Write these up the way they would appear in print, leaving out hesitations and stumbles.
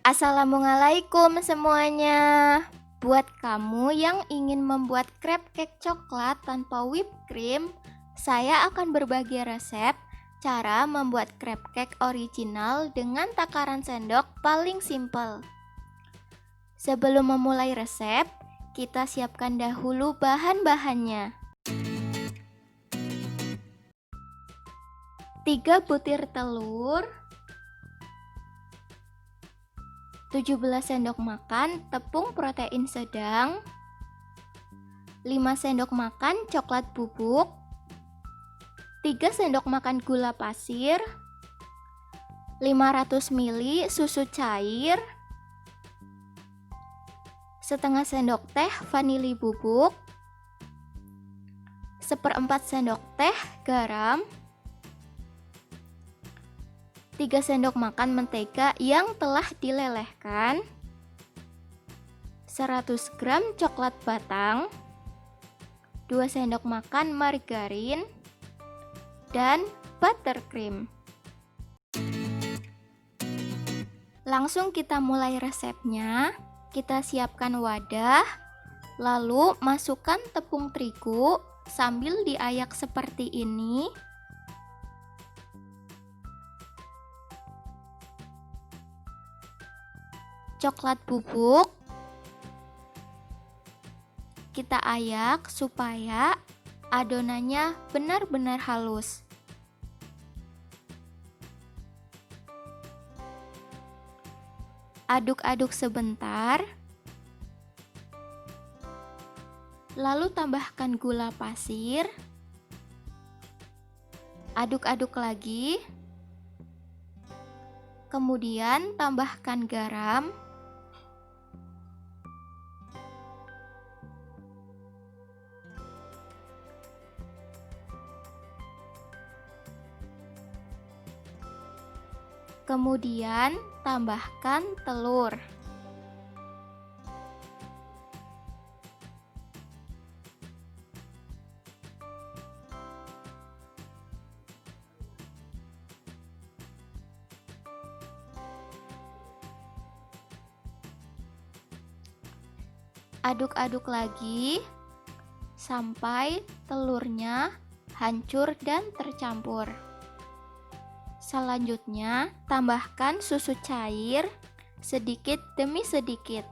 Assalamualaikum semuanya. Buat kamu yang ingin membuat crepe cake coklat tanpa whipped cream, saya akan berbagi resep cara membuat crepe cake original dengan takaran sendok paling simple. Sebelum memulai resep, kita siapkan dahulu bahan-bahannya. 3 butir telur, 17 sendok makan tepung protein sedang, 5 sendok makan coklat bubuk, 3 sendok makan gula pasir, 500 ml susu cair, setengah sendok teh vanili bubuk, 1/4 sendok teh garam, 3 sendok makan mentega yang telah dilelehkan, 100 gram coklat batang, 2 sendok makan margarin, dan buttercream. Langsung kita mulai resepnya. Kita siapkan wadah, lalu masukkan tepung terigu sambil diayak seperti ini. Coklat bubuk kita ayak supaya adonannya benar-benar halus. Aduk-aduk sebentar, lalu tambahkan gula pasir, aduk-aduk lagi, kemudian tambahkan garam, kemudian tambahkan telur. Aduk-aduk lagi sampai telurnya hancur dan tercampur. Selanjutnya, tambahkan susu cair sedikit demi sedikit.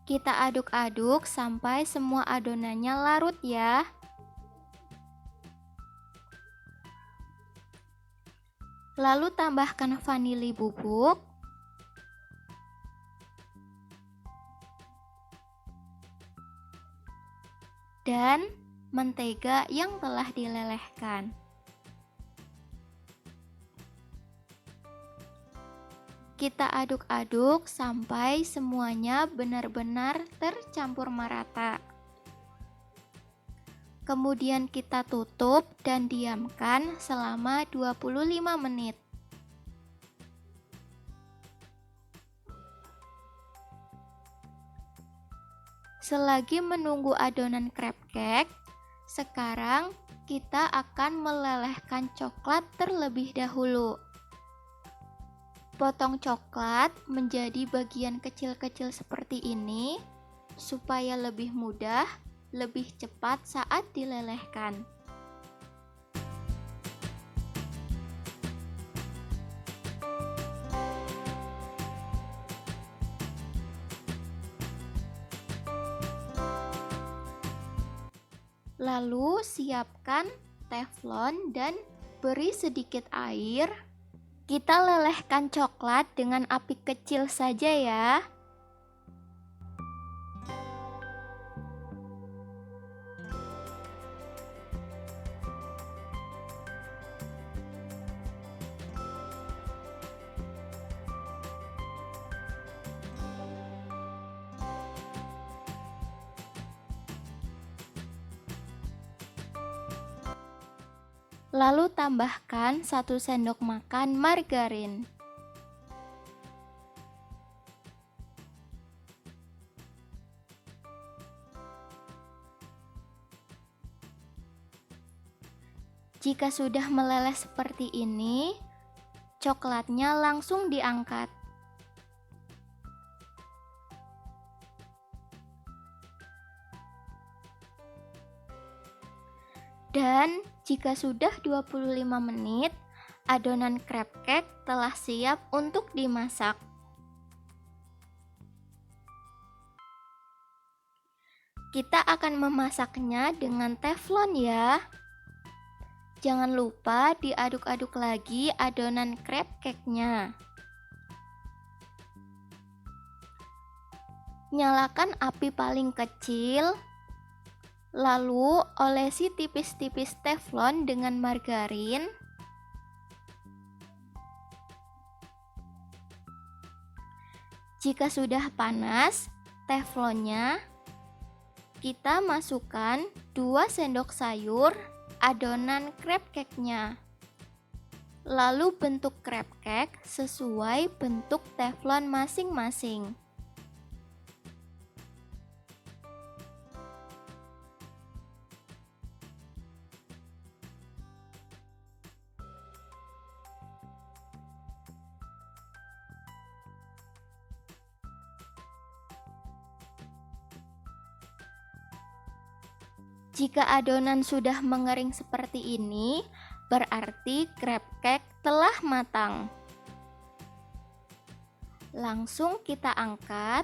Kita aduk-aduk sampai semua adonannya larut ya. Lalu tambahkan vanili bubuk, dan mentega yang telah dilelehkan. Kita aduk-aduk sampai semuanya benar-benar tercampur merata. Kemudian kita tutup dan diamkan selama 25 menit. Selagi menunggu adonan crepe cake, sekarang kita akan melelehkan coklat terlebih dahulu. Potong coklat menjadi bagian kecil-kecil seperti ini supaya lebih mudah, lebih cepat saat dilelehkan. Lalu siapkan teflon dan beri sedikit air. Kita lelehkan coklat dengan api kecil saja ya. Lalu tambahkan 1 sendok makan margarin. Jika sudah meleleh seperti ini, coklatnya langsung diangkat. Dan jika sudah 25 menit, adonan crab cake telah siap untuk dimasak. Kita akan memasaknya dengan teflon ya. Jangan lupa diaduk-aduk lagi adonan crab cake-nya. Nyalakan api paling kecil, lalu olesi tipis-tipis teflon dengan margarin. Jika sudah panas teflonnya, kita masukkan 2 sendok sayur adonan crab cake-nya. Lalu bentuk crab cake sesuai bentuk teflon masing-masing. Jika adonan sudah mengering seperti ini, berarti crab cake telah matang. Langsung kita angkat.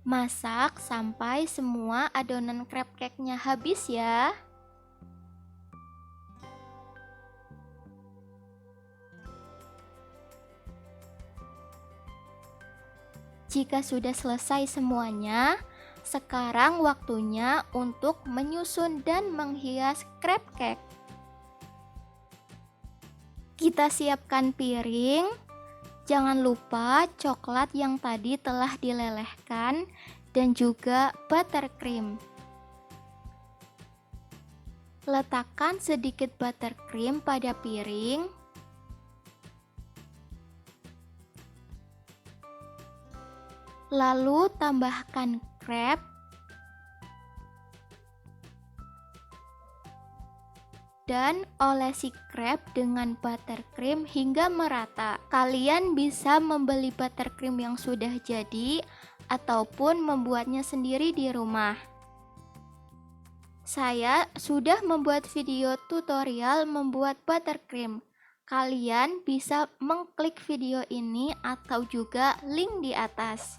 Masak sampai semua adonan crab cake-nya habis ya. Jika sudah selesai semuanya, sekarang waktunya untuk menyusun dan menghias crab cake. Kita siapkan piring. Jangan lupa coklat yang tadi telah dilelehkan dan juga buttercream. Letakkan sedikit buttercream pada piring. Lalu tambahkan crab dan olesi crab dengan buttercream hingga merata. Kalian bisa membeli buttercream yang sudah jadi ataupun membuatnya sendiri di rumah. Saya sudah membuat video tutorial membuat buttercream. Kalian bisa mengklik video ini atau juga link di atas.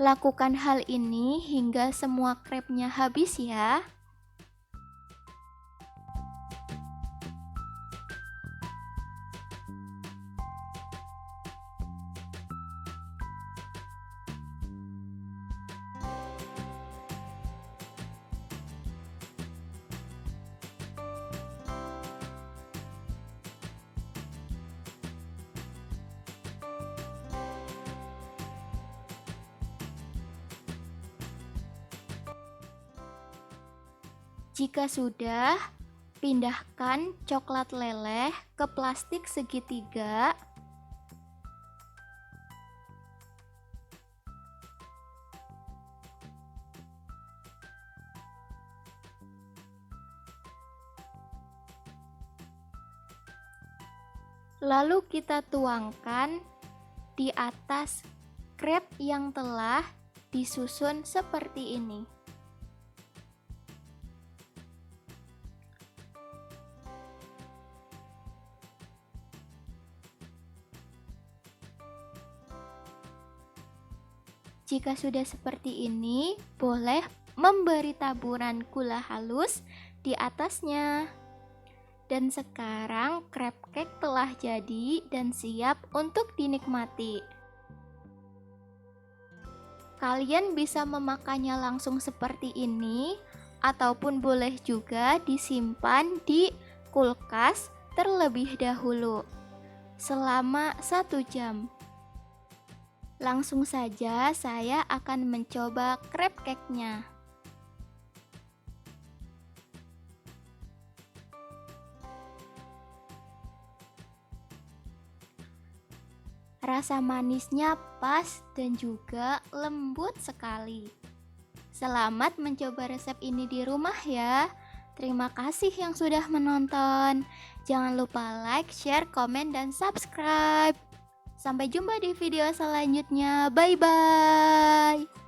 Lakukan hal ini hingga semua crepnya habis ya. Jika sudah, pindahkan coklat leleh ke plastik segitiga. Lalu kita tuangkan di atas crab yang telah disusun seperti ini. Jika sudah seperti ini, boleh memberi taburan gula halus di atasnya. Dan sekarang crab cake telah jadi dan siap untuk dinikmati. Kalian bisa memakannya langsung seperti ini, ataupun boleh juga disimpan di kulkas terlebih dahulu selama 1 jam. Langsung saja saya akan mencoba crab cake-nya. Rasa manisnya pas dan juga lembut sekali. Selamat mencoba resep ini di rumah ya. Terima kasih yang sudah menonton. Jangan lupa like, share, komen, dan subscribe. Sampai jumpa di video selanjutnya. Bye-bye.